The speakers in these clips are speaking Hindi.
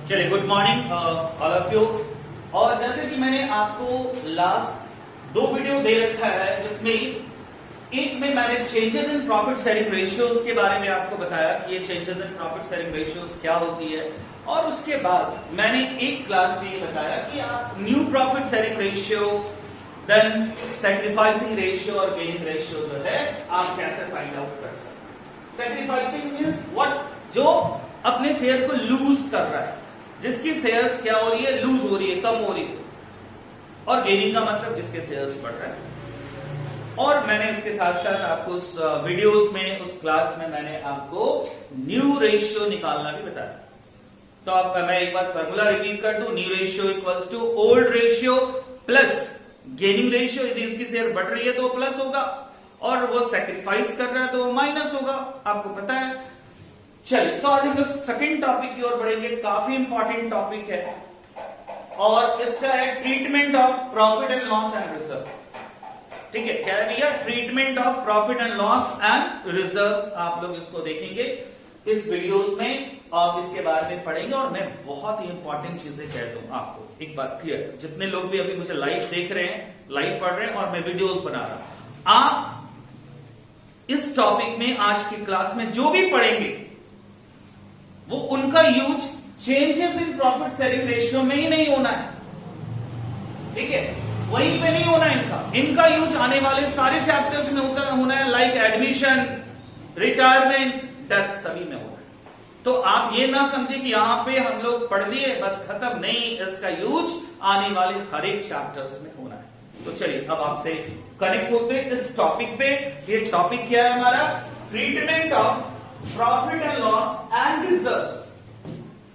चलिए, good morning all of you. और जैसे कि मैंने आपको लास्ट 2 वीडियो दे रखा है, जिसमें एक में मैंने changes in profit sharing ratios के बारे में आपको बताया कि ये changes in profit sharing ratios क्या होती है, और उसके बाद मैंने एक क्लास में ये बताया कि आप new profit sharing ratio, then sacrificing ratio और गेनिंग रेशियो जो है आप कैसे फाइंड आउट कर सकते हैं। सैक्रिफाइसिंग मींस व्हाट, जो अपने शेयर को लूज कर रहा है, जिसकी शेयर्स क्या हो रही है, लूज हो रही है, कम हो रही है, और गेनिंग का मतलब जिसके शेयर्स बढ़ रहे हैं। और मैंने इसके साथ साथ आपको उस वीडियोस में, उस क्लास में मैंने आपको न्यू रेशियो निकालना भी बताया। तो अब मैं एक बार फॉर्मूला रिपीट कर दूं, new ratio equals to old ratio plus gaining ratio. यदि इसकी शेयर बढ़ रही है तो प्लस होगा, और वो सैक्रिफाइस कर रहा है तो माइनस होगा, आपको पता है। चलिए, तो आज हम लोग सेकंड टॉपिक की ओर बढ़ेंगे। काफी इंपॉर्टेंट टॉपिक है, और इसका है treatment of profit and loss and reserve. ठीक है, क्या है भैया? Treatment of profit and loss and reserves. आप लोग इसको देखेंगे इस वीडियोस में, आप इसके बारे में पढ़ेंगे। और मैं बहुत ही इंपॉर्टेंट चीजें कहता हूं आपको, एक बात क्लियर, जितने लोग भी अभी मुझे लाइव देख रहे हैं, लाइव पढ़ रहे हैं, और मैं वीडियोस बना रहा हूं, आप इस टॉपिक में आज की क्लास में जो भी पढ़ेंगे वो उनका use changes in profit sharing ratio में ही नहीं होना है। ठीक है, वहीं पे नहीं होना है। इनका यूज आने वाले सारे चैप्टर्स में होना है, लाइक एडमिशन, रिटायरमेंट, डेथ, सभी में होना है। तो आप ये ना समझे कि यहां पे हम लोग पढ़ दिए बस खत्म, नहीं, इसका यूज आने वाले हर एक चैप्टर्स में होना है। तो चलिए अब आपसे कनेक्ट होते हैं इस टॉपिक पे। ये टॉपिक क्या है हमारा? Treatment of profit and loss and reserves.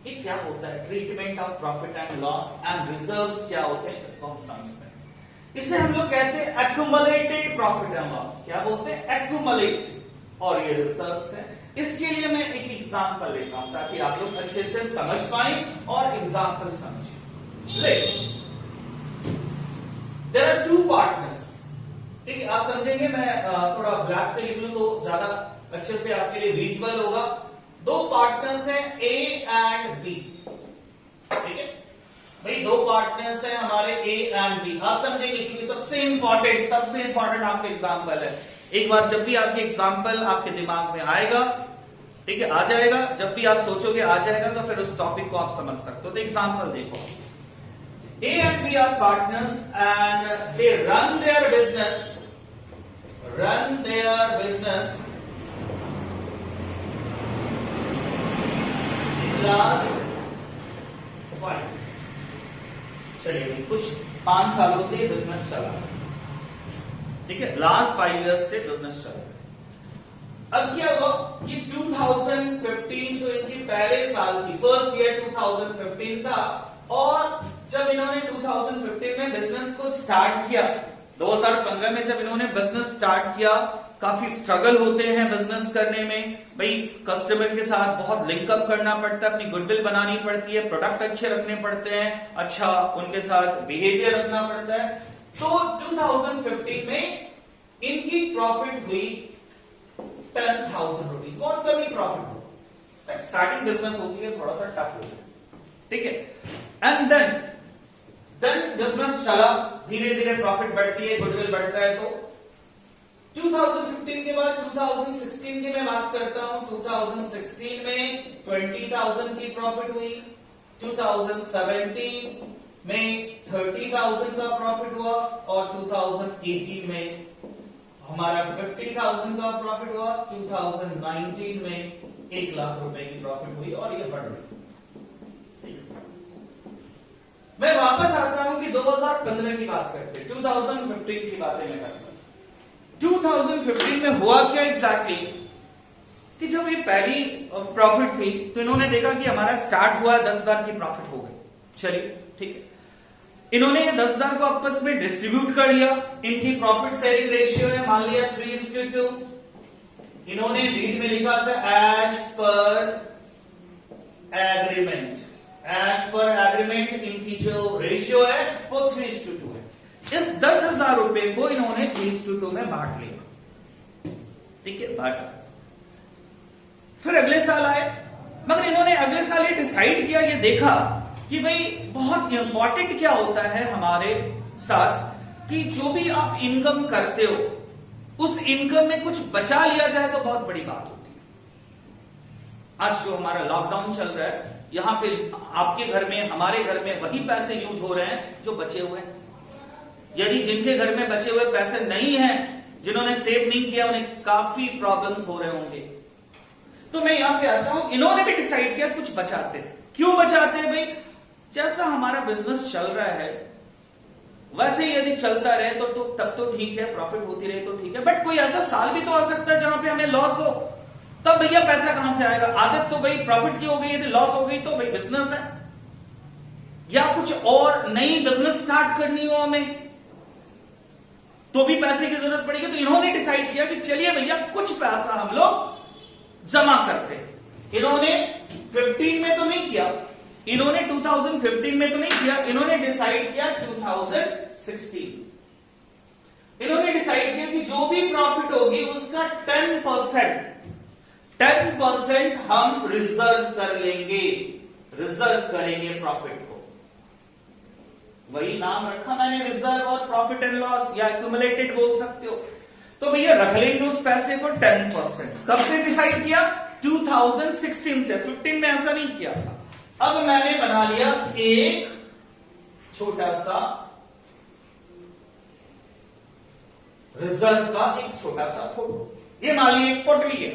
ये क्या होता है? Treatment of profit and loss and reserves क्या होते हैं, इसको हम समझते हैं। इसे हम लोग कहते हैं एक्यूमुलेटेड प्रॉफिट एंड लॉस। क्या बोलते हैं? एक्यूमुलेट। और ये रिजर्व्स है। इसके लिए मैं एक एग्जांपल लेता हूं ताकि आप लोग अच्छे से समझ पाए और एग्जांपल समझिए। Let there are 2 partners. ठीक है, आप समझेंगे। मैं थोड़ा ब्लैक से लिख लूं तो ज्यादा अच्छे से आपके लिए विजुअल होगा। 2 पार्टनर्स हैं, ए एंड बी। ठीक है भाई, 2 पार्टनर्स हैं हमारे, ए एंड बी। आप समझेंगे क्योंकि सबसे इंपॉर्टेंट आपका एग्जांपल है। एक बार जब भी आपके एग्जांपल आपके दिमाग में आएगा, ठीक है, आ जाएगा, जब भी आप सोचोगे आ जाएगा, तो फिर उस टॉपिक को आप समझ सकते हो। तो एग्जांपल देखो, A and B are partners and they run their business last 5 years। चलिए, कुछ 5 सालों से बिजनेस चला, ठीक है, लास्ट 5 years से बिजनेस चला। अब क्या हुआ कि 2015 जो इनकी पहले साल की, फर्स्ट ईयर 2015 था, और जब इन्होंने 2015 में बिजनेस को स्टार्ट किया, 2015 में जब इन्होंने बिजनेस स्टार्ट किया, काफी स्ट्रगल होते हैं बिजनेस करने में। भाई, कस्टमर के साथ बहुत लिंकअप करना पड़ता है, अपनी गुडविल बनानी पड़ती है, प्रोडक्ट अच्छे रखने पड़ते हैं, अच्छा उनके साथ बिहेवियर रखना पड़ता है। तो 2015 में इनकी प्रॉफिट हुई 10,000 रुपीज। बहुत कम ही प्रॉफिट हुआ, स्टार्टिंग बिजनेस होती है, थोड़ा सा टफ होता है। ठीक है, एंड देन बिजनेस चला, धीरे धीरे प्रॉफिट बढ़ती है, गुडविल बढ़ता है। तो 2015 के बाद 2016 की मैं बात करता हूं। 2016 में 20,000 की प्रॉफिट हुई, 2017 में 30,000 का प्रॉफिट हुआ, और 2018 में हमारा 50,000 का प्रॉफिट हुआ, 2019 में 1 लाख रुपए की प्रॉफिट हुई, और ये बढ़ रही। मैं वापस आता हूं कि 2015 की बात करते हैं, 2015 की बातें मैं करता हूं। 2015 में हुआ क्या एग्जैक्टली कि जब ये पहली प्रॉफिट थी, तो इन्होंने देखा कि हमारा स्टार्ट हुआ 10,000 की प्रॉफिट हो गई। चलिए, ठीक है, इन्होंने 10,000 को आपस में डिस्ट्रीब्यूट कर लिया। इनकी प्रॉफिट शेयरिंग रेशियो है, मान लिया 3:2। इन्होंने लीड में लिखा था एज पर एग्रीमेंट। इनकी जो रेशियो है वो 3:2 है। इस 10,000 रुपए को इन्होंने 3:2 में बांट लिया। ठीक है, बांटा। फिर अगले साल आए, मगर इन्होंने अगले साल ये डिसाइड किया, ये देखा कि भाई बहुत इंपॉर्टेंट क्या होता है हमारे साथ कि जो भी आप इनकम करते हो उस इनकम में कुछ बचा लिया जाए तो बहुत बड़ी बात होती है। आज जो हमारा लॉकडाउन चल रहा है, यहां पे आपके घर में, हमारे घर में वही पैसे यूज हो रहे हैं जो बचे हुए हैं। यदि जिनके घर में बचे हुए पैसे नहीं हैं, जिन्होंने सेव नहीं किया, उन्हें काफी प्रॉब्लम्स हो रहे होंगे। तो मैं यहां पे आता हूं, इन्होंने भी डिसाइड किया कुछ बचाते हैं। क्यों बचाते हैं भाई? जैसा हमारा बिजनेस चल रहा है वैसे ही यदि चलता रहे तो तब तो ठीक है, प्रॉफिट होती रहे तो ठीक है, बट कोई ऐसा साल भी तो आ सकता है जहां पे हमें लॉस हो, तब भैया पैसा कहां से आएगा? आदत तो भाई प्रॉफिट की हो गई, यदि लॉस हो गई तो भाई बिजनेस है, या कुछ और नई बिजनेस स्टार्ट करनी हो हमें तो भी पैसे की जरूरत पड़ेगी। तो इन्होंने डिसाइड किया कि चलिए भैया कुछ पैसा हम लोग जमा करते हैं। इन्होंने 15 में तो नहीं किया, इन्होंने 2015 में तो नहीं किया, इन्होंने डिसाइड किया 2016। इन्होंने डिसाइड किया कि जो भी प्रॉफिट होगी उसका 10% हम रिजर्व कर लेंगे, रिजर्व करेंगे प्रॉफिट को। वही नाम रखा मैंने, रिजर्व और प्रॉफिट एंड लॉस, या एक्यूमुलेटेड बोल सकते हो। तो भैया रख लेंगे उस पैसे को 10%। कब से डिसाइड किया? 2016 से। 15 में ऐसा नहीं किया था। अब मैंने बना लिया एक छोटा सा रिजर्व का एक छोटा सा फोटो। ये मान लीजिए एक पोटली है,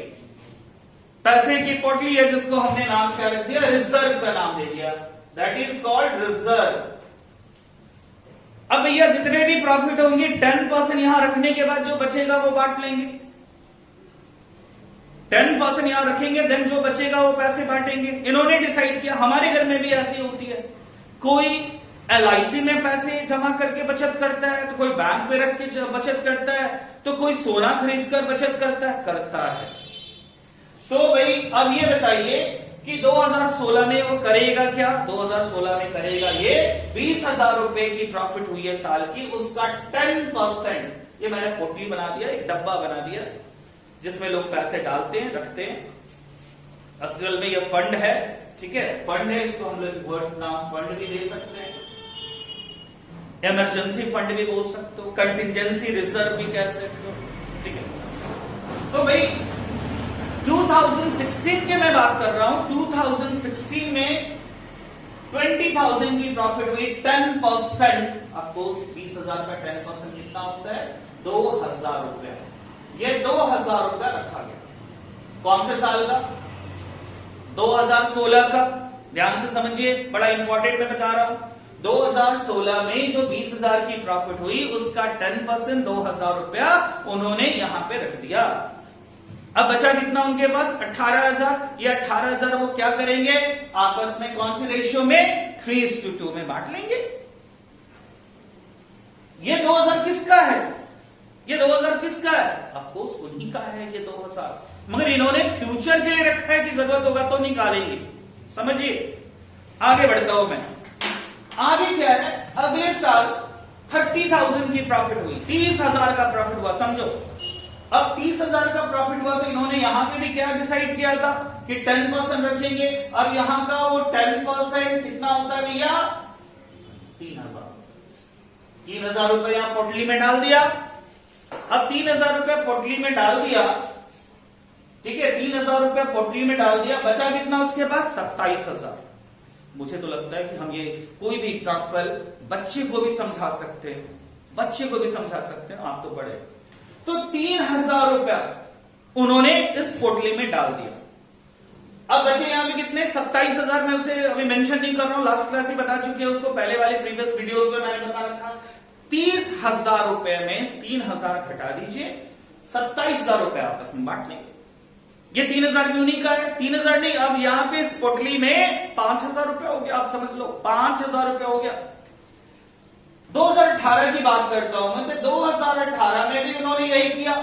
पैसे की पोटली है, जिसको हमने नाम क्या रख दिया? रिजर्व का नाम दे दिया, दैट इज कॉल्ड रिजर्व। अब भैया जितने भी प्रॉफिट होंगे 10% यहां रखने के बाद जो बचेगा वो बांट लेंगे। 10% यहां रखेंगे, देन जो बचेगा वो पैसे बांटेंगे। इन्होंने डिसाइड किया, हमारे घर में भी ऐसी होती है, कोई LIC में पैसे जमा करके बचत करता है, तो कोई बैंक में रख के बचत करता है, तो कोई सोना खरीद कर बचत करता है। तो भाई अब ये बताइए कि 2016 में वो करेगा क्या? 2016 में करेगा ये 20,000 रुपए की प्रॉफिट हुई है साल की, उसका 10%। ये मैंने पोटली बना दिया, एक डब्बा बना दिया जिसमें लोग पैसे डालते हैं, रखते हैं। असल में ये फंड है, ठीक है, फंड है, इसको हम लोग वर्ड नाम फंड भी दे सकते हैं, इमरजेंसी फंड भी बोल सकते हो, कंटिजेंसी रिजर्व भी कह सकते हो, ठीक है। तो भाई 2016 के मैं बात कर रहा हूं, 2016 में 20,000 की प्रॉफिट हुई, 10%। ऑफकोर्स 20,000 का 10% कितना होता है? 2,000 रुपया। ये 2,000 रुपया रखा गया। कौन से साल का? 2016 का। ध्यान से समझिए, बड़ा इंपॉर्टेंट मैं बता रहा हूं। 2016 में जो 20,000 की प्रॉफिट हुई उसका 10% 2,000 रुपया उन्होंने यहां पे रख दिया। अब बचा कितना उनके पास? 18,000। ये 18,000 वो क्या करेंगे? आपस में कौन सी रेशियो में? 3:2 में बांट लेंगे। ये 2,000 किसका है? ये 2,000 किसका है? ऑफकोर्स उन्हीं का है ये 2,000, मगर इन्होंने फ्यूचर के लिए रखा है कि जरूरत होगा तो निकालेंगे। समझिए, आगे बढ़ता हूं मैं। आगे क्या है? अगले साल 30,000 की प्रॉफिट हुई, 30,000 का प्रॉफिट हुआ, समझो। अब 30,000 का प्रॉफिट हुआ तो इन्होंने यहां पे भी क्या डिसाइड किया था कि 10% रखेंगे। अब यहां का वो 10% कितना होता है भैया? 3,000। 3,000 रुपए यहां पोटली में डाल दिया। अब 3,000 रुपए पोटली में डाल दिया, ठीक है, 3,000 रुपए पोटली में डाल दिया, बचा कितना उसके पास? 27,000। मुझे तो लगता है कि हम ये कोई भी एग्जांपल बच्चे को भी समझा सकते हैं, बच्चे को भी समझा सकते हैं, आप तो बड़े। तो 3,000 रुपया उन्होंने इस पोटली में डाल दिया। अब बचे यहां पे कितने? 27,000। मैं उसे अभी मेंशन नहीं कर रहा हूं, लास्ट क्लास ही बता चुके हैं उसको, पहले वाले प्रीवियस वीडियोस में मैंने बता रखा। 30,000 रुपए में 3,000 घटा दीजिए, 27,000 रुपए आपस में बांट लेंगे। ये 3,000 क्यों नहीं का है? 3,000 नहीं, अब यहां पे इस पोटली में 5,000 रुपए हो गया। आप समझ लो, 5,000 रुपए हो गया। 2018 की बात करता हूं मैं, तो 2018 में भी इन्होंने यही किया।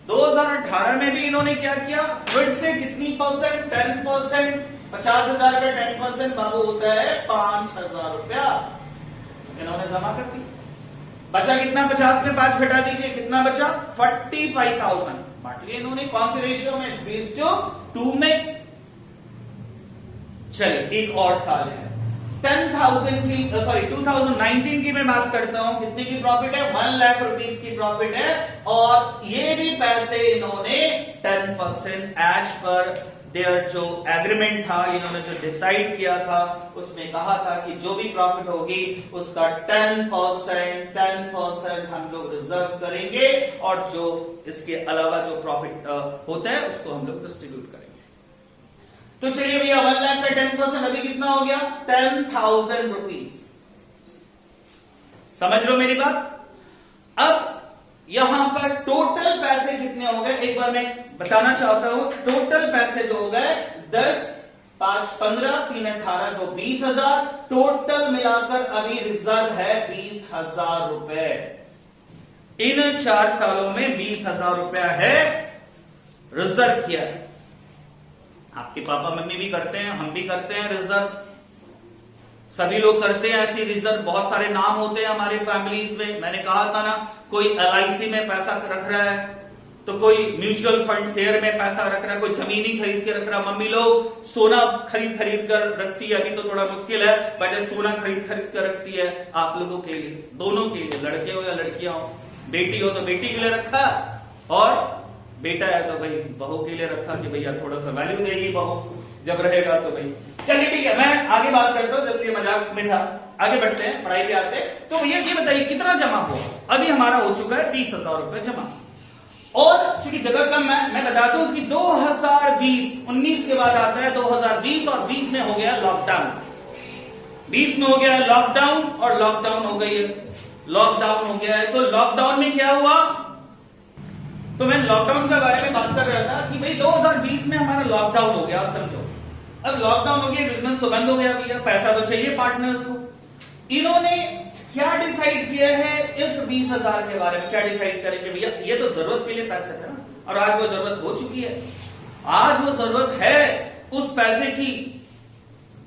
2018 में भी इन्होंने क्या किया? फिर से कितनी परसेंट? 10%। 50,000 का 10% बाबू होता है 5,000 रुपया, इन्होंने जमा कर दी। बचा कितना? 50 में 5 घटा दीजिए, कितना बचा? 45,000। बांट लिया इन्होंने कौन से रेशियो में? 3:2 में। चलिए एक और साल है 10,000 की, सॉरी 2019 की मैं बात करता हूं। कितने की प्रॉफिट है? 1 लाख रुपीस की प्रॉफिट है। और ये भी पैसे इन्होंने 10% एज पर देयर जो एग्रीमेंट था, इन्होंने जो डिसाइड किया था उसमें कहा था कि जो भी प्रॉफिट होगी उसका 10% हम लोग रिजर्व करेंगे और जो इसके अलावा जो प्रॉफिट होता है उसको हम लोग डिस्ट्रीब्यूट करेंगे। तो चलिए भैया 1 लाख का 10% अभी कितना हो गया? 10,000 रुपीज। समझ लो मेरी बात। अब यहां पर टोटल पैसे कितने हो गए एक बार मैं बताना चाहता हूं। टोटल पैसे जो हो गए 10, 5, 15, 3, 18, 2, 20,000। टोटल मिलाकर अभी रिजर्व है 20,000 रुपए। इन 4 सालों में 20,000 रुपया है रिजर्व किया है। आपके पापा मम्मी भी करते हैं, हम भी करते हैं रिजर्व, सभी लोग करते हैं ऐसी रिजर्व। बहुत सारे नाम होते हैं हमारी फैमिलीज में। मैंने कहा था ना, कोई LIC में पैसा रख रहा है, तो कोई म्यूचुअल फंड शेयर में पैसा रख रहा है, कोई जमीन ही खरीद के रख रहा है। मम्मी लोग सोना खरीद कर रखती है, अभी तो थोड़ा मुश्किल है, बट सोना खरीद कर रखती है आप लोगों के लिए, दोनों के लिए, लड़के हो या लड़कियां हो। बेटी हो तो बेटी के लिए रखा, और बेटा है तो भाई बहू के लिए रखा कि भैया थोड़ा सा वैल्यू देगी बहू जब रहेगा तो भाई। चलिए ठीक है, मैं आगे बात करता हूं, जैसे मजाक में था। आगे बढ़ते हैं, पढ़ाई पे आते हैं। तो भैया ये बताइए कितना जमा हुआ? अभी हमारा हो चुका है 20,000 रुपए जमा। और चूंकि जगह कम है, मैं बता दूं कि 2020, 19 के बाद आता है 2020, और 20 में हो गया लॉकडाउन। 20 में हो गया लॉकडाउन, और लॉकडाउन हो गई है, लॉकडाउन हो गया है। तो लॉकडाउन में क्या हुआ? तो मैं लॉकडाउन के बारे में बात कर रहा था कि भाई 2020 में हमारा लॉकडाउन हो गया। आप समझो, अब लॉकडाउन हो गया, बिजनेस तो बंद हो गया भैया, पैसा तो चाहिए पार्टनर्स को। इन्होंने क्या डिसाइड किया है इस 20,000 के बारे में? क्या डिसाइड करेंगे भैया? ये तो जरूरत के लिए पैसे थे ना, और आज वो जरूरत हो चुकी है। आज वो जरूरत है उस पैसे की।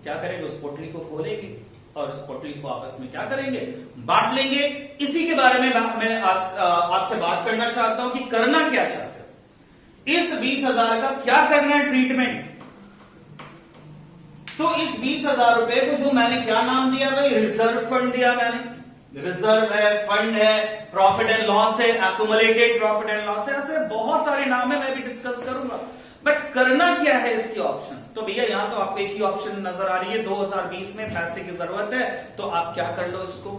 क्या करेंगे? उस पोटली को खोलेंगे और उस पोटली को आपस में क्या करेंगे? बांट लेंगे। इसी के बारे में मैं आपसे बात करना चाहता हूं कि करना क्या चाहते हो, इस 20,000 का क्या करना है ट्रीटमेंट। तो इस 20,000 रुपए को जो मैंने क्या नाम दिया भाई? रिजर्व फंड दिया मैंने। रिजर्व है, फंड है, प्रॉफिट एंड लॉस है, एक्युमुलेटेड प्रॉफिट एंड लॉस है, ऐसे बहुत सारे नाम है, मैं भी डिस्कस करूंगा। बट करना क्या है इसके ऑप्शन? तो भैया यहां तो आपको एक ही ऑप्शन नजर आ रही है, 2020 में पैसे की जरूरत है, तो आप क्या कर लो, इसको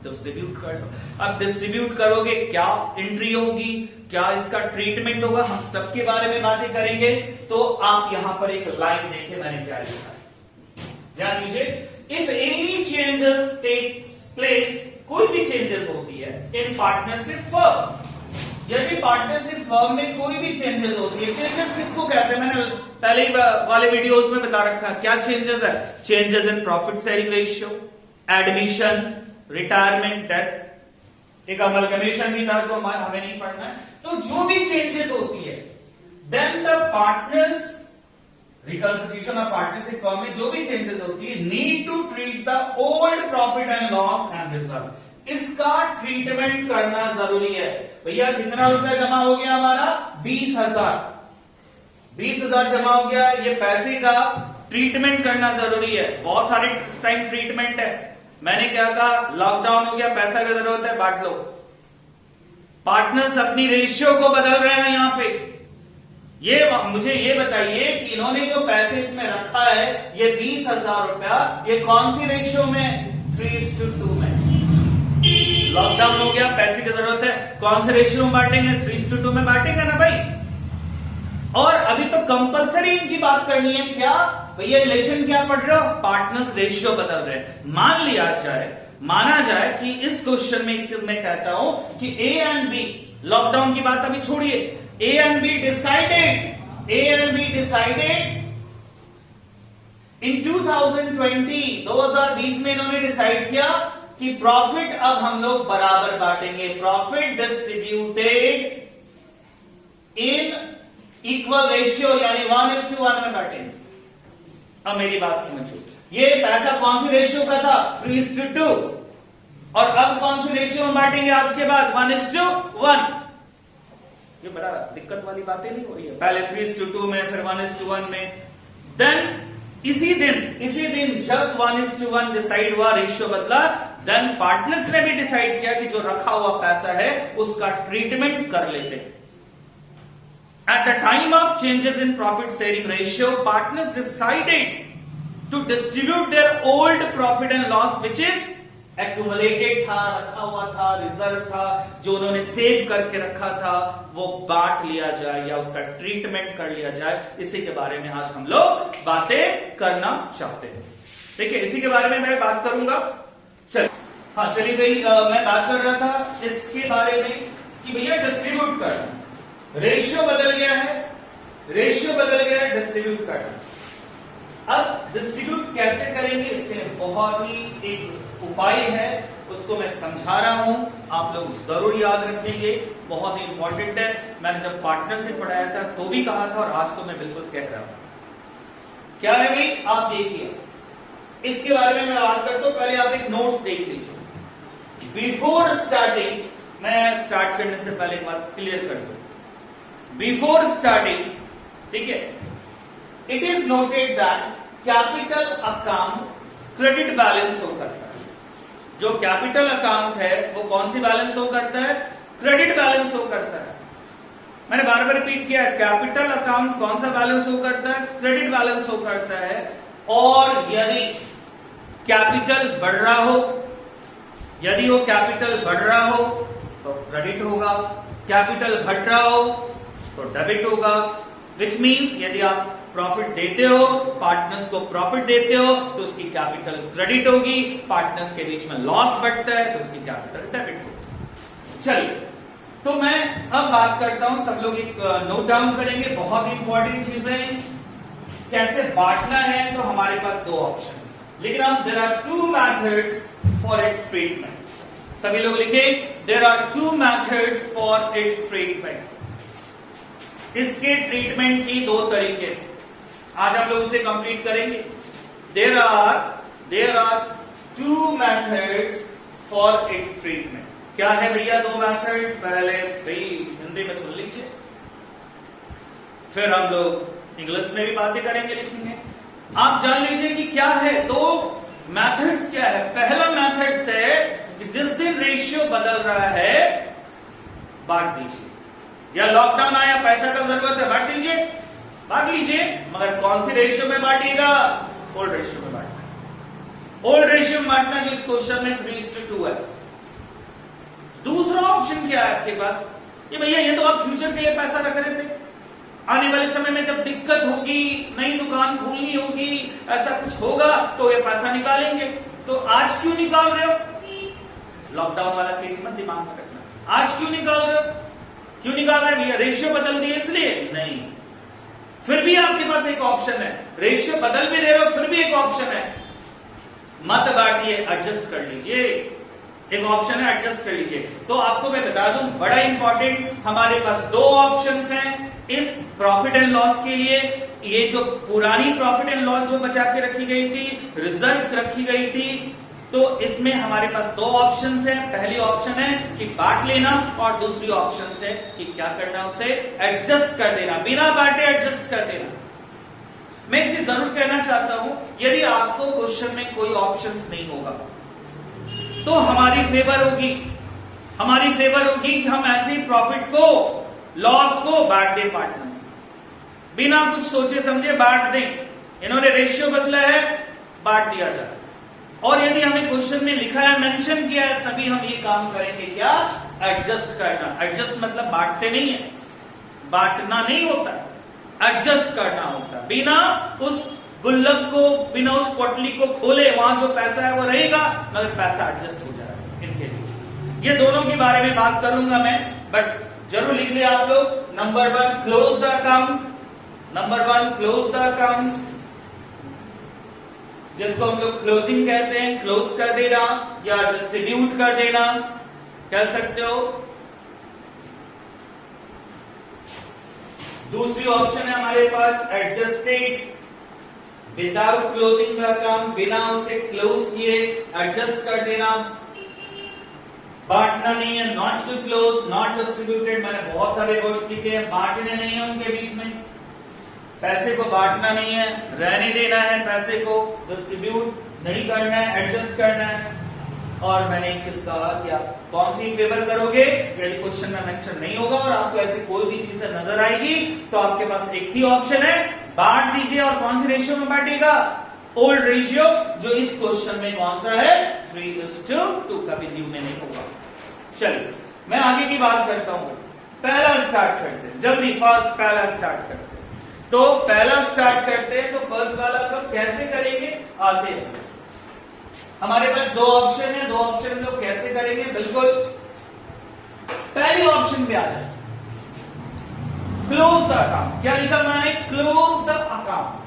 डिस्ट्रीब्यूट कर लो। अब डिस्ट्रीब्यूट करोगे, क्या एंट्री होगी, क्या इसका ट्रीटमेंट होगा, हम सबके बारे में बातें करेंगे। तो आप यहां पर एक लाइन देखिए, मैंने क्या लिखा है, ध्यान दीजिए। If any changes takes place, कोई भी चेंजेस होती है इन पार्टनरशिप फर्म, यदि पार्टनरशिप फर्म में कोई भी चेंजेस होती है, चेंजेस किसको कहते हैं? मैंने पहले वाले वीडियोस में बता रखा है क्या चेंजेस है। Changes in profit sharing ratio, admission, retirement, death, एक अमलगमेशन भी था जो हमें नहीं पढ़ना है। तो जो भी चेंजेस होती है, then the partners, reconstitution of partnership firm में जो भी चेंजेस होती है, need to treat the old profit and loss and reserve, इसका ट्रीटमेंट करना जरूरी है। भैया कितना रुपया जमा हो गया हमारा? 20,000। 20,000 जमा हो गया, ये पैसे का ट्रीटमेंट करना जरूरी है। बहुत सारे टाइम ट्रीटमेंट है। मैंने क्या कहा? लॉकडाउन हो गया, पैसा की जरूरत है, बांट लो। पार्टनर्स अपनी रेशियो को बदल रहे हैं यहां पे। ये मुझे ये बताइए कि इन्होंने जो पैसे इसमें रखा है, ये 20,000 रुपया, ये कौन सी रेशियो में? 3:2 में। लॉकडाउन हो गया, पैसे की जरूरत है, कौन से रेशियो में बांटेंगे? 3:2 में बांटेंगे ना भाई। और अभी तो कंपलसरी इनकी बात करनी है। क्या भैया? रिलेशन क्या पढ़ रहे हो? पार्टनर्स रेशियो बदल रहे हैं। मान लिया जाए, माना जाए कि इस क्वेश्चन में एक चीज मैं कहता हूं कि ए एंड बी, लॉकडाउन की बात अभी छोड़िए, ए एंड बी डिसाइडेड इन 2020 में इन्होंने डिसाइड किया कि प्रॉफिट अब हम लोग बराबर बांटेंगे। Profit distributed in equal ratio, यानी 1:1 में बांटेंगे। अब मेरी बात समझो, ये पैसा कौन सी रेशियो का था? 3:2। और अब कौन सी रेशियो में बांटेंगे आज के बाद? 1:1। ये बड़ा दिक्कत वाली बातें नहीं हो रही है। पहले 3:2 में, फिर 1:1 में। देन इसी दिन जब 1:1 डिसाइड हुआ, रेशियो बदला, देन पार्टनर्स ने भी डिसाइड किया कि जो रखा हुआ पैसा है उसका ट्रीटमेंट कर लेते। At the time of changes in profit sharing ratio, partners decided to distribute their old profit and loss which is accumulated था, रखा हुआ था, रिजर्व था, जो उन्होंने सेव करके रखा था, वो बांट लिया जाए या उसका ट्रीटमेंट कर लिया जाए। इसी के बारे में आज हम लोग बातें करना चाहते हैं। ठीक है, इसी के बारे में मैं बात करूंगा। चलिए, हाँ चलिए भाई, मैं बात कर रहा था इसके बारे में कि भैया डिस्ट्रीब्यूट करना, रेशियो बदल गया है, डिस्ट्रीब्यूट करना। अब डिस्ट्रीब्यूट कैसे करेंगे, इसके लिए बहुत ही एक उपाय है, उसको मैं समझा रहा हूं, आप लोग जरूर याद रखेंगे, बहुत ही इंपॉर्टेंट है। मैंने जब पार्टनर से पढ़ाया था तो भी कहा था और आज तो मैं बिल्कुल कह रहा हूं। क्या है भाई, आप देखिए, इसके बारे में मैं बात करता हूं। पहले आप एक नोट्स देख लीजिए। बिफोर स्टार्टिंग, मैं स्टार्ट करने से पहले एक बात क्लियर कर दूं। बिफोर स्टार्टिंग, ठीक है, it is noted that capital account credit balance show करता है। जो कैपिटल अकाउंट है वो कौन सी बैलेंस शो करता है? क्रेडिट बैलेंस शो करता है। मैंने बार बार रिपीट किया है, कैपिटल अकाउंट कौन सा बैलेंस शो करता है? क्रेडिट बैलेंस शो करता है। और यदि कैपिटल बढ़ रहा हो, यदि वो कैपिटल बढ़ रहा हो तो क्रेडिट होगा, कैपिटल घट रहा हो तो डेबिट होगा। विच मीन्स यदि आप प्रॉफिट देते हो, पार्टनर्स को प्रॉफिट देते हो तो उसकी कैपिटल क्रेडिट होगी, पार्टनर्स के बीच में लॉस बढ़ता है तो उसकी कैपिटल डेबिट होगी। चलिए, तो मैं अब बात करता हूं, सब लोग एक नोट डाउन करेंगे, बहुत इंपॉर्टेंट चीजें। कैसे बांटना है, तो हमारे पास दो ऑप्शन, लेकिन अब there are two methods for its treatment. सभी लोग लिखे, there are two methods for its treatment. इसके ट्रीटमेंट की दो तरीके, आज हम लोग इसे कंप्लीट करेंगे। There are two methods for its treatment. क्या है भैया दो मेथड? पहले भाई हिंदी में सुन लीजिए, फिर हम लोग इंग्लिश में भी बातें करेंगे, लिखेंगे। आप जान लीजिए कि क्या है दो मेथड्स। क्या है? पहला मेथड है कि जिस दिन रेशियो बदल रहा है बांट दीजिए, या लॉकडाउन आया, पैसा का जरूरत है, बांट दीजिए, बांट लीजिए, मगर कौन सी रेशियो में बांटिएगा? ओल्ड रेशियो में बांटना। ओल्ड रेशियो में बांटना जो इस क्वेश्चन में 3:2 है। दूसरा ऑप्शन क्या है आपके पास कि भैया ये तो आप फ्यूचर के लिए पैसा रख रहे थे, आने वाले समय में जब दिक्कत होगी, नई दुकान खोलनी होगी, ऐसा कुछ होगा तो ये पैसा निकालेंगे, तो आज क्यों निकाल रहे हो? लॉकडाउन वाला केस मत दिमाग में रखना। आज क्यों निकाल रहे हो? क्यों निकाल रहे हैं भैया? रेशियो बदल दिए इसलिए? नहीं, फिर भी आपके पास एक ऑप्शन है, रेशियो बदल भी दे रहे हो फिर भी एक ऑप्शन है, मत बांटिए, एडजस्ट कर लीजिए। एक ऑप्शन है, एडजस्ट कर लीजिए। तो आपको मैं बता दूं, बड़ा इंपॉर्टेंट, हमारे पास दो ऑप्शंस हैं इस प्रॉफिट एंड लॉस के लिए। ये जो पुरानी प्रॉफिट एंड लॉस जो बचा के रखी गई थी, रिजर्व रखी गई थी, तो इसमें हमारे पास दो ऑप्शंस हैं। पहली ऑप्शन है कि बांट लेना, और दूसरी ऑप्शन है कि क्या करना, उसे एडजस्ट कर देना, बिना बांटे एडजस्ट कर देना। मैं एक चीज जरूर कहना चाहता हूं, यदि आपको क्वेश्चन में कोई ऑप्शंस नहीं होगा तो हमारी फेवर होगी कि हम ऐसे प्रॉफिट को, लॉस को बांट दें पार्टनर्स, बिना कुछ सोचे समझे बांट दें। इन्होंने रेशियो बदला है, बांट दिया जाए। और यदि हमें क्वेश्चन में लिखा है, मेंशन किया है, तभी हम ये काम करेंगे, क्या? एडजस्ट करना। एडजस्ट मतलब बांटते नहीं है, बांटना नहीं होता, एडजस्ट करना होता है। बिना उस गुल्लक को, बिना उस पोटली को खोले, वहां जो पैसा है वो रहेगा, मगर पैसा एडजस्ट हो जाएगा इनके बीच। ये दोनों के बारे में बात करूंगा मैं, बट जरूर लिख लिया आप लोग। Number 1, close the account. Number 1, close the account, जिसको हम लोग क्लोजिंग कहते हैं, क्लोज कर देना या डिस्ट्रीब्यूट कर देना कह सकते हो। दूसरी ऑप्शन है हमारे पास adjusted, without closing the account, बिना उसे क्लोज किए एडजस्ट कर देना, बांटना नहीं है। Not to close, not distributed, मैंने बहुत सारे वर्ड्स लिखे हैं, बांटने नहीं है उनके बीच में, पैसे को बांटना नहीं है, रहने देना है, पैसे को डिस्ट्रीब्यूट नहीं करना है, एडजस्ट करना है। और मैंने एक चीज कहा कि आप कौन सी फेवर करोगे, यदि क्वेश्चन में मेंशन नहीं होगा और आपको ऐसी कोई भी चीज नजर आएगी तो आपके पास एक ही ऑप्शन है, बांट दीजिए। और कौन सी रेशियो में बांटेगा? ओल्ड रेशियो, जो इस क्वेश्चन में कौन सा है? 3:2, कभी न्यू में नहीं होगा। चलिए मैं आगे की बात करता हूं। पहला स्टार्ट करते हैं, जल्दी फर्स्ट पहला स्टार्ट करते हैं। तो पहला स्टार्ट करते हैं, तो फर्स्ट वाला कब कैसे करेंगे आते हैं। हमारे पास दो ऑप्शन है, दो ऑप्शन में लोग कैसे करेंगे, बिल्कुल पहली ऑप्शन पे आ जाए, क्लोज द अकाउंट। क्या लिखा मैंने? Close the account.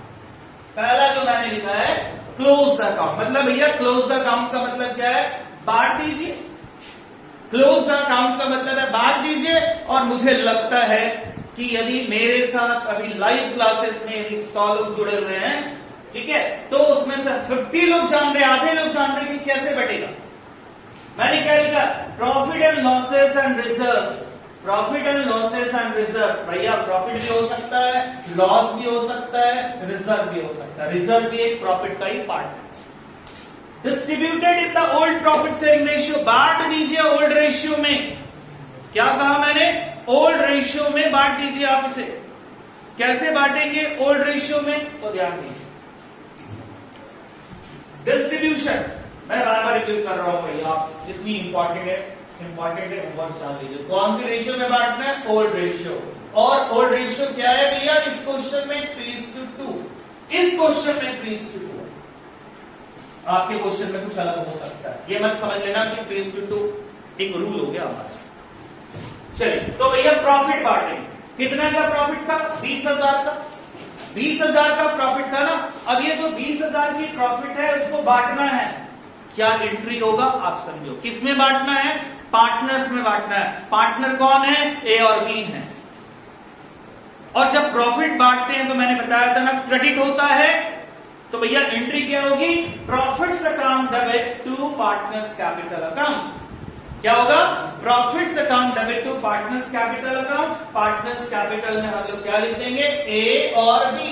पहला जो मैंने लिखा है क्लोज द अकाउंट, मतलब भैया क्लोज द अकाउंट का मतलब क्या है? बांट दीजिए। क्लोज द अकाउंट का मतलब है बांट दीजिए। और मुझे लगता है कि यदि मेरे साथ अभी लाइव क्लासेस में यदि 100 लोग जुड़े हुए हैं, ठीक है, तो उसमें से 50 लोग जान रहे, आधे लोग जान रहे कि कैसे बटेगा। मैंने क्या लिखा? Profit and losses and reserves. Profit and losses and reserve. भैया प्रॉफिट भी हो सकता है, लॉस भी हो सकता है, रिजर्व भी हो सकता है। रिजर्व भी एक प्रॉफिट का ही पार्ट है। Distributed in the old profit sharing ratio. बांट दीजिए ओल्ड रेशियो में। क्या कहा मैंने? ओल्ड रेशियो में बांट दीजिए आप इसे। कैसे बांटेंगे ओल्ड रेशियो में? तो ध्यान दीजिए, डिस्ट्रीब्यूशन मैं बार बार रिपीट कर रहा हूं भाई, आप जितनी इंपॉर्टेंट है होमवर्क जान लीजिए। कौन सी रेशियो में बांटना है? Old ratio. और ओल्ड रेशियो क्या है भैया? इस क्वेश्चन में 3:2, इस क्वेश्चन में 3:2। आपके क्वेश्चन में कुछ अलग हो सकता है, ये मत समझ लेना कि 3:2 एक रूल हो गया हमारा। चलिए तो भैया प्रॉफिट बांटेंगे। कितना का प्रॉफिट था? 20,000 का। 20,000 का प्रॉफिट था ना। अब ये जो 20,000 की प्रॉफिट है उसको बांटना है। क्या एंट्री होगा आप समझो। किस में बांटना है? पार्टनर्स में बांटना है। पार्टनर कौन है? ए और बी है। और जब प्रॉफिट बांटते हैं तो मैंने बताया था ना क्रेडिट होता है, तो भैया एंट्री क्या होगी? Profits account debit to partners capital account. क्या होगा? Profits account debit to partners capital account. Partners capital में हम लोग क्या लिख देंगे? ए और बी।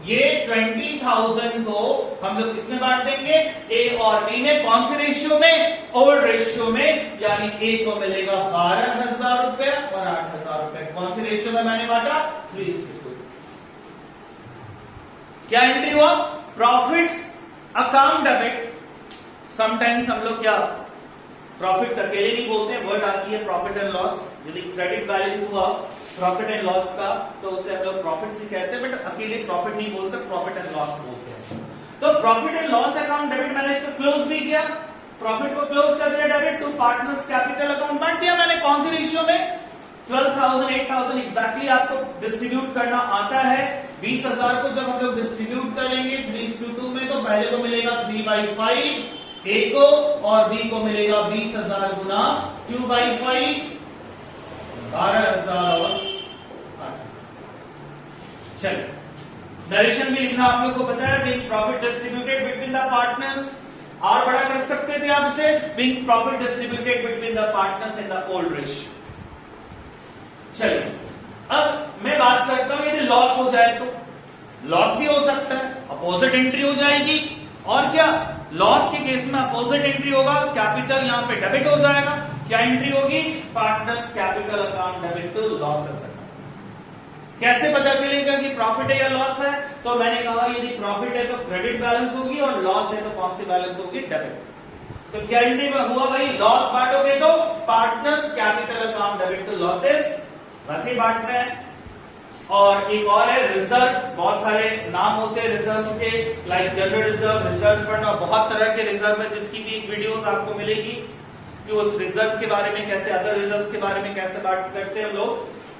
ये 20,000 को हम लोग किसमें बांट देंगे? ए और बी में। कौन से रेशियो में? ओल्ड रेशियो में। यानी ए को मिलेगा 12,000 रुपए और 8,000 रुपए। कौन से रेशियो में मैंने बांटा? 3:2। क्या एंट्री हुआ? Profits account debit. समटाइम्स हम लोग क्या प्रॉफिट्स अकेले नहीं बोलते हैं, वर्ड आती है प्रॉफिट एंड लॉस। यदि क्रेडिट बैलेंस हुआ प्रॉफिट एंड लॉस का तो उसे हम लोग प्रॉफिट से कहते हैं, बट अकेले प्रॉफिट नहीं बोलते, प्रॉफिट एंड लॉस बोलते हैं। तो profit and loss account debit मैंने इसको क्लोज भी किया, प्रॉफिट को क्लोज कर दिया debit to partners capital account. बांट दिया मैंने कौन सी रेशियो में? 12,000 8,000 एग्जैक्टली आपको डिस्ट्रीब्यूट करना आता है। 20,000 को जब हम लोग डिस्ट्रीब्यूट करेंगे 3:2 में, तो पहले को मिलेगा 3/5 ए को और बी को मिलेगा 20,000 गुना 2/5, 12,000 और 8,000। चलिए नरेशन भी लिखना आप लोग को पता है। Being profit distributed between the partners, और बड़ा कर सकते थे आप इसे, being profit distributed between the partners in the old ratio. चलिए अब मैं बात करता हूं यदि लॉस हो जाए तो। लॉस भी हो सकता है, अपोजिट एंट्री हो जाएगी। और क्या लॉस के केस में अपोजिट एंट्री होगा, कैपिटल यहां पे डेबिट हो जाएगा। क्या एंट्री होगी? Partners capital account debit to losses account. कैसे पता चलेगा कि प्रॉफिट है या लॉस है? तो मैंने कहा यदि प्रॉफिट है तो क्रेडिट बैलेंस होगी और लॉस है तो कौन सी बैलेंस होगी? डेबिट। तो क्या एंट्री में हुआ भाई? लॉस बांटोगे तो partners capital account debit to losses, वैसे ही बांटना है। और एक और है रिजर्व। बहुत सारे नाम होते हैं रिजर्व के, like general reserve, reserve fund, और बहुत तरह के रिजर्व है जिसकी भी एक वीडियोस आपको मिलेगी कि उस रिजर्व के बारे में कैसे, अदर रिजर्व के बारे में कैसे बात करते हैं हम लोग।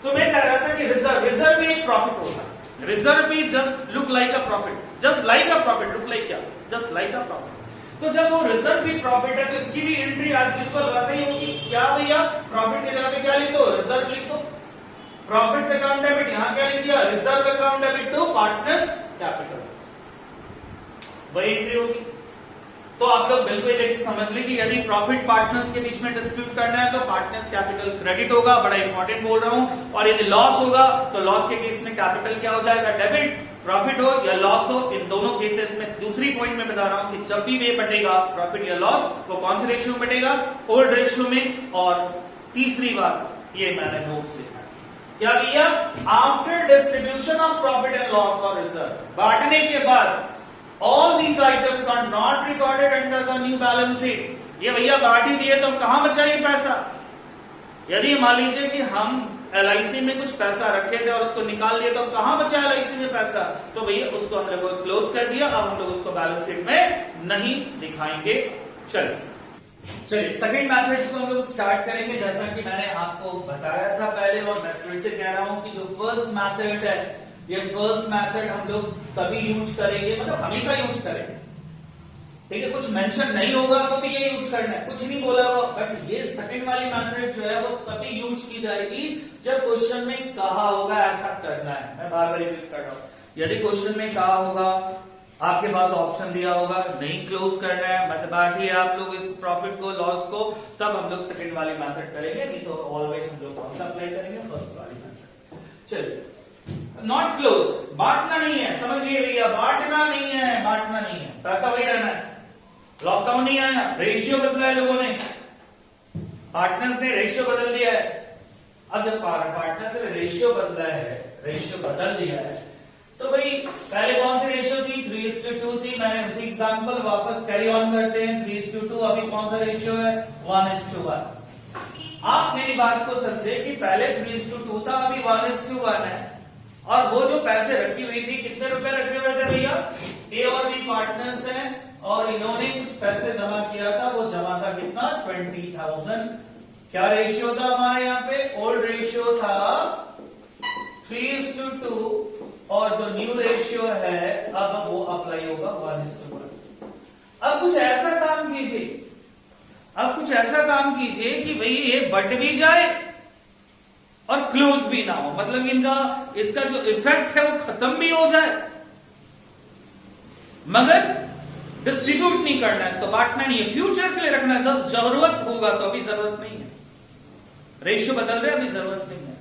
तो मैं कह रहा था कि रिजर्व भी एक प्रॉफिट होता है। रिजर्व भी just look like a profit, just like a profit, look like क्या? Just like a profit. तो जब वो रिजर्व भी प्रॉफिट है तो इसकी भी एंट्री एज यूजुअल वैसे ही होगी। क्या भैया? प्रॉफिट की जगह पे क्या लिख दो? रिजर्व लिख दो। प्रॉफिट्स अकाउंट डेबिट, यहां क्या लिख दिया? Reserve account debit to partners capital, वही एंट्री होगी। तो आप लोग बिल्कुल एक समझ लें कि यदि प्रॉफिट पार्टनर्स के बीच में डिस्प्यूट करना है तो पार्टनर्स कैपिटल क्रेडिट होगा, बड़ा इंपॉर्टेंट बोल रहा हूं। और यदि लॉस होगा तो लॉस के केस में कैपिटल क्या हो जाएगा, डेबिट। प्रॉफिट हो या लॉस हो, इन दोनों केसेस में दूसरी पॉइंट में बता रहा हूं कि जब भी वे बटेगा प्रॉफिट या लॉस, वो कौन से रेशियो में बटेगा, ओल्ड रेशियो में। और तीसरी बात ये मैंने नोट्स लिखा है, क्या भैया, after distribution of profit and loss और रिजर्व, बांटने के बाद all these items are not recorded under the new balance sheet। ये भैया बांट ही दिए तो कहां बचा ये पैसा। यदि मान लीजिए कि हम LIC में कुछ पैसा रखे थे और उसको निकाल लिए तो कहां बचा LIC में पैसा, तो भैया उसको हम लोग क्लोज कर दिया, अब हम लोग उसको बैलेंस शीट में नहीं दिखाएंगे। चलिए सेकंड मैथड्स को हम लोग स्टार्ट करेंगे। जैसा कि मैंने आपको बताया था पहले और मैं फिर से कह रहा हूं कि जो फर्स्ट मैथड है, ये फर्स्ट मेथड हम लोग तभी यूज करेंगे, मतलब हमेशा यूज करेंगे, ठीक है। कुछ मेंशन नहीं होगा तो भी ये यूज करना है, कुछ नहीं बोला होगा, बट ये सेकंड वाली मेथड जो है वो तभी यूज की जाएगी जब क्वेश्चन में कहा होगा ऐसा करना है। मैं बार बार रिपीट कर रहा हूं, यदि क्वेश्चन में कहा होगा, आपके पास ऑप्शन दिया होगा नहीं क्लोज करना है, मतलब बांटिए आप लोग इस प्रॉफिट को, लॉस को, तब हम लोग सेकंड वाली मेथड करेंगे, नहीं तो ऑलवेज हम लोग कौन सा अप्लाई करेंगे, फर्स्ट वाली मेथड। चलिए, नॉट क्लोज, बांटना नहीं है, समझिए भैया, बांटना नहीं है, बांटना नहीं है, पैसा वही रहना है। लॉकडाउन नहीं आया, रेशियो बदला है लोगों ने, पार्टनर्स ने रेशियो बदल दिया है। अब जब पार्टनर्स ने रेशियो बदला है, रेशियो बदल दिया है, तो भाई पहले कौन सी रेशियो थी, 3:2 थी। मैंने उसी एग्जांपल वापस कैरी ऑन करते हैं, 3:2। अभी कौन सा रेशियो है, 1:1। आप मेरी बात को समझे कि पहले 3:2 था, अभी 1:1 है। और वो जो पैसे रखी हुई थी, कितने रुपए रखे हुए थे भैया, ए और बी पार्टनर्स हैं और इन्होंने कुछ पैसे जमा किया था, वो जमा था कितना, 20,000। क्या रेशियो था हमारे यहाँ पे, ओल्ड रेशियो था 3:2 और जो न्यू रेशियो है अब वो अप्लाई होगा 1:1। अब कुछ ऐसा काम कीजिए, अब कुछ ऐसा काम कीजिए कि भाई ये बढ़ भी जाए और क्लोज भी ना हो, मतलब इनका इसका जो इफेक्ट है वो खत्म भी हो जाए, मगर डिस्ट्रीब्यूट नहीं करना है, इसको बांटना नहीं है, फ्यूचर के लिए रखना है, जब जरूरत होगा तो अभी जरूरत नहीं है, रेशियो बदल रहे अभी जरूरत नहीं है।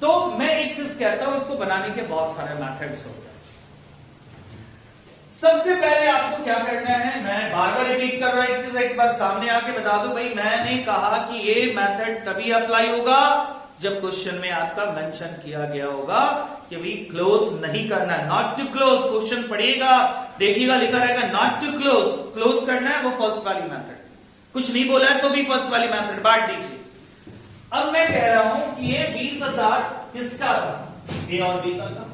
तो मैं एक चीज कहता हूं, इसको बनाने के बहुत सारे मेथड्स होते हैं। सबसे पहले आपको क्या करना है, मैं बार बार रिपीट कर रहा हूं, एक चीज एक बार सामने आके बता दूं, भाई मैंने कहा कि ये मेथड तभी अप्लाई होगा जब क्वेश्चन में आपका मेंशन किया गया होगा कि भाई क्लोज नहीं करना है, नॉट टू क्लोज। क्वेश्चन पढ़िएगा, देखिएगा, लिखा रहेगा नॉट टू क्लोज, क्लोज करना है वो फर्स्ट वाली मेथड। कुछ नहीं बोला है तो भी फर्स्ट वाली मेथड बांट दीजिए। अब मैं कह रहा हूं कि ये 20,000 किसका था, ए और बी का था।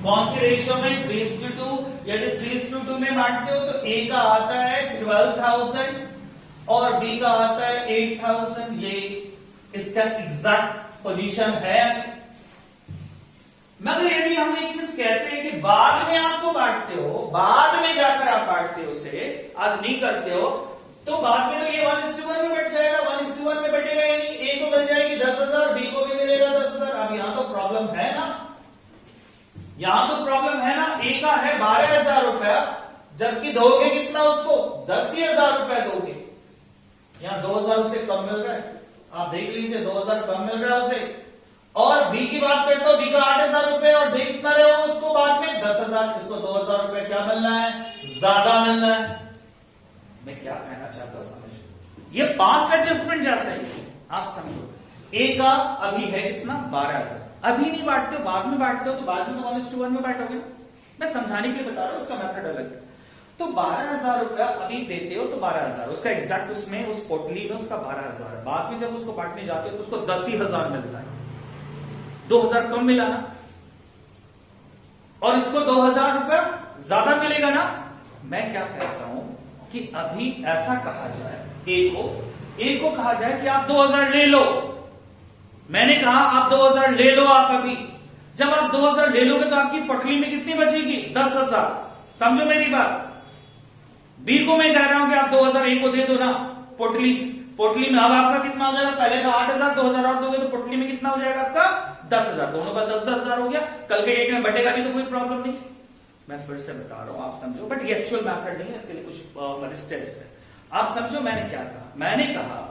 कौन सी रेशियो में, 3:2। यदि 3:2 में बांटते हो तो ए का आता है 12,000 और बी का आता है 8,000। ये इसका एग्जैक्ट पोजीशन है। मगर यदि हम एक चीज कहते हैं कि बाद में आप तो बांटते हो, बाद में जाकर आप बांटते हो उसे, आज नहीं करते हो, तो बाद में तो ये 1:1 में बढ़ जाएगा, 1:1 में बढ़ेगा, यानी ए को मिल जाएगी 10,000, बी को भी मिलेगा 10,000। अब यहां तो प्रॉब्लम है ना, यहां तो प्रॉब्लम है ना, ए का है 12,000 रुपया, जबकि दोगे कितना उसको, 10,000 रुपया दोगे, यहां 2,000 उसे कम मिल रहा है, आप देख लीजिए 2,000 कम मिल रहा है उसे। और बी की बात करते हो, बी का 8,000 रुपए और दे कितना रहे हो उसको बाद में 10,000, इसको 2,000 रुपए क्या मिलना है, ज्यादा मिलना है। मैं क्या कहना चाहता हूं समझ, ये पास्ट एडजस्टमेंट जैसा ही आप समझो। ए का अभी है कितना, 12,000, अभी नहीं बांटते हो, बाद में बांटते हो, तो बाद में तो 1:1 में बांटोगे। मैं समझाने के लिए बता रहा हूं, उसका मेथड अलग है। तो 12,000 रुपया अभी देते हो तो 12,000, उसका एग्जैक्ट उसमें उस पोटली में उसका 12,000 है, बाद में जब उसको बांटने जाते हो तो उसको 10,000 मिलता है, 2,000 कम मिला ना, और इसको 2,000 रुपया ज्यादा मिलेगा ना। मैं क्या कहता हूं कि अभी ऐसा कहा जाए, ए को कहा जाए कि आप 2,000 ले लो। मैंने कहा आप 2,000 ले लो, आप अभी जब आप 2,000 ले लोगे तो आपकी पटली में कितनी बचेगी, 10,000। समझो मेरी बात। बी को मैं कह रहा हूं कि आप 2,000 ए को दे दो ना, पोटली में। अब आपका कितना हो जाएगा, पहले था 8,000, 2,000 और दोगे तो पोटली में कितना हो जाएगा आपका, 10,000। दोनों का 10,000 हो गया, कल के डेट में बटेगा भी तो कोई प्रॉब्लम नहीं। मैं फिर से बता रहा हूं, आप समझो, बट ये एक्चुअल मेथड नहीं है, इसके लिए कुछ स्टेप्स है। आप समझो मैंने क्या कहा, मैंने कहा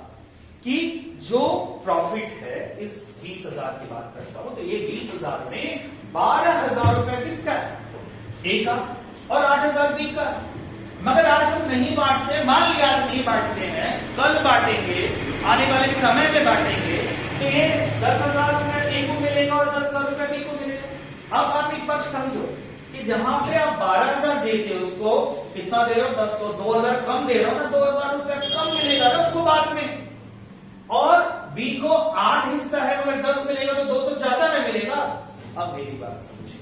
कि जो प्रॉफिट है, इस 20,000 की बात करता हूं, तो ये 20,000 में 12,000 रुपए किसका है? ए का, और 8,000 बी का। मगर आज हम नहीं बांटते, मान लिया आज नहीं बांटते हैं, कल बांटेंगे, आने वाले समय में बांटेंगे, तो ये 10,000 रुपए ए को मिलेगा और 10,000 रुपए बी को मिलेगा। अब आप एक बात समझो कि जहां पे आप 12,000 देते हो, उसको कितना दे रहे हो? 10 को 2,000 कम दे रहे हो ना, 2,000 रुपए कम मिलेगा ना उसको बाद में। और बी को 8 हिस्सा है, मगर 10 मिलेगा तो 2 तो ज्यादा में मिलेगा। अब मेरी बात समझिए,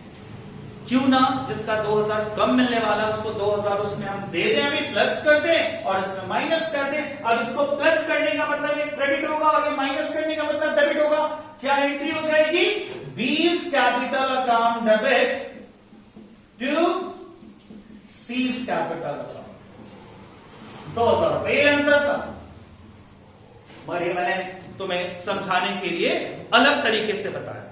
क्यों ना जिसका 2,000 कम मिलने वाला उसको 2,000 उसमें हम दे दें, अभी प्लस कर दें और इसमें माइनस कर दें। अब इसको प्लस करने का मतलब ये क्रेडिट होगा और ये माइनस करने का मतलब डेबिट होगा। क्या एंट्री हो जाएगी? B's capital account debit to C's capital account. 2,000 रुपए ये आंसर था। और ये मैंने तुम्हें समझाने के लिए अलग तरीके से बताया,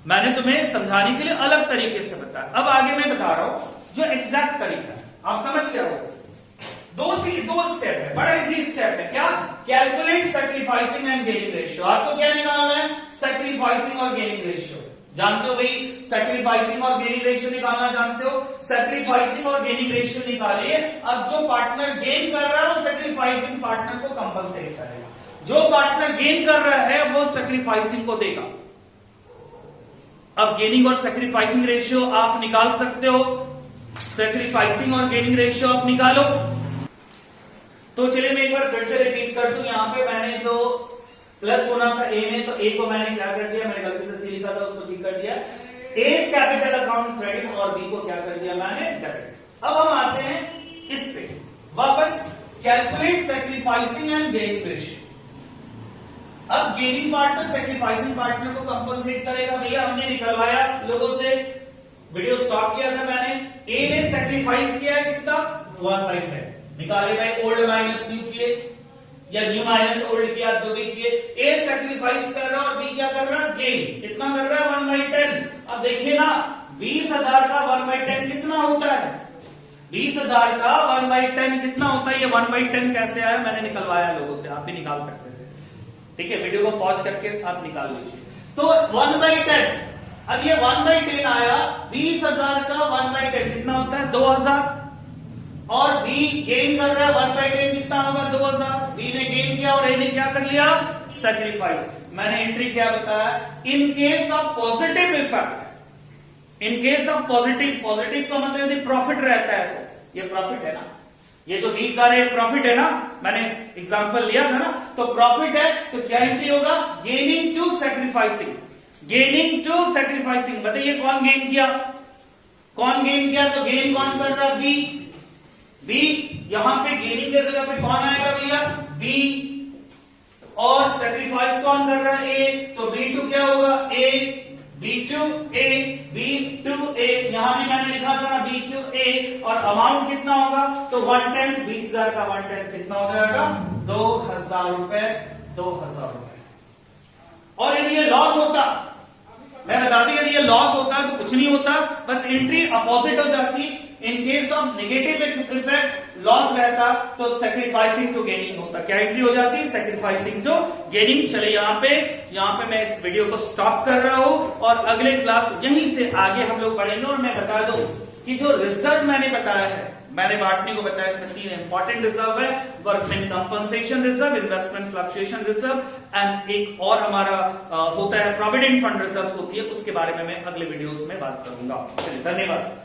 मैंने तुम्हें समझाने के लिए अलग तरीके से बताया। अब आगे मैं बता रहा हूं जो एग्जैक्ट तरीका है, आप समझ गया हो। दो स्टेप है, बड़ा इजी स्टेप है। क्या? Calculate sacrificing and gaining ratio. आपको क्या निकालना है? सैक्रिफाइसिंग और गेनिंग रेशियो। जानते हो भाई, सैक्रिफाइसिंग और गेनिंग रेशियो निकालना जानते हो? सैक्रिफाइसिंग और गेनिंग रेशियो निकालिए। अब जो पार्टनर गेन कर रहा है वो सैक्रिफाइसिंग पार्टनर को कंपनसेट करेगा, जो पार्टनर गेन कर रहा है वो सैक्रिफाइसिंग को देगा। अब गेनिंग और सैक्रिफाइसिंग रेशियो आप निकाल सकते हो, सैक्रिफाइसिंग और गेनिंग रेशियो आप निकालो। तो चलिए मैं एक बार फिर से रिपीट कर दूं, यहां पे मैंने जो प्लस होना था ए में, तो ए को मैंने क्या कर दिया, मैंने गलती से सी लिखा था उसको ठीक कर दिया। ए's कैपिटल अकाउंट क्रेडिट और बी को क्या कर दिया मैंने? डेबिट। अब हम आते हैं इस पे वापस, calculate sacrificing and gaining ratio. अब गेनिंग पार्टनर सैक्रिफाइसिंग पार्टनर को कंपनसेट करेगा। भैया हमने निकलवाया लोगों से, वीडियो स्टॉप किया था मैंने, ए ने सैक्रिफाइस किया है कितना? 1/10 निकाले भाई, ओल्ड माइनस न्यू किए या न्यू माइनस ओल्ड किया, जो भी किए। ए सैक्रिफाइस कर रहा और बी क्या कर रहा? गेन। कितना कर रहा है? 1/10। अब देखिए ना, 20,000 का 1/10 कितना होता है? 20,000 का 1/10 कितना होता है? ये 1/10 कैसे आया? मैंने निकलवाया लोगों से, आप भी निकाल सकते थे। ठीक है, वीडियो को पॉज करके आप निकाल लीजिए। तो 1/10, अब ये 1/10 आया, 20,000 का 1/10 कितना होता है? 2,000। और बी गेन कर रहा है, 1/10 कितना होगा? 2,000। बी ने गेन किया और ए ने क्या कर लिया? सैक्रिफाइस। मैंने एंट्री क्या बताया? In case of positive effect, in case of positive का मतलब यदि प्रॉफिट रहता है, ये प्रॉफिट है ना, ये जो 20,000 है प्रॉफिट है ना, मैंने एग्जांपल लिया था ना, तो प्रॉफिट है तो क्या एंट्री होगा? Gaining to sacrificing. Gaining to sacrificing, बताइए कौन गेन किया? कौन गेन किया? तो गेन कौन कर रहा? बी। बी, यहां पे गेनिंग की जगह पे कौन आएगा भैया? बी। और सैक्रिफाइस कौन कर रहा है? ए। तो B2 क्या होगा? ए। B2 A, B2 A, यहां भी मैंने लिखा था ना B2 A, और अमाउंट कितना होगा? तो 1/10, 20,000 का 1/10 कितना हो जाएगा? 2,000 रुपए। 2,000 रुपए। और यदि ये लॉस होता, मैं बता दूं, यदि ये लॉस होता तो कुछ नहीं होता, बस एंट्री अपोजिट हो जाती। In case of negative effect loss रहता तो सैक्रिफाइसिंग टू गेनिंग होता। क्या एंट्री हो जाती? Sacrificing to gaining. चले यहां पे मैं इस वीडियो को स्टॉप कर रहा हूं और अगले क्लास यहीं से आगे हम लोग पढ़ेंगे। और मैं बता दूं कि जो रिजर्व मैंने बताया है, मैंने बांटने को बताया, इसमें 3 इंपॉर्टेंट रिजर्व है, workman compensation reserve, investment fluctuation reserve and एक और हमारा होता है प्रोविडेंट फंड रिजर्व होती है, उसके बारे में मैं अगले वीडियोस में बात करूंगा। चलिए, धन्यवाद।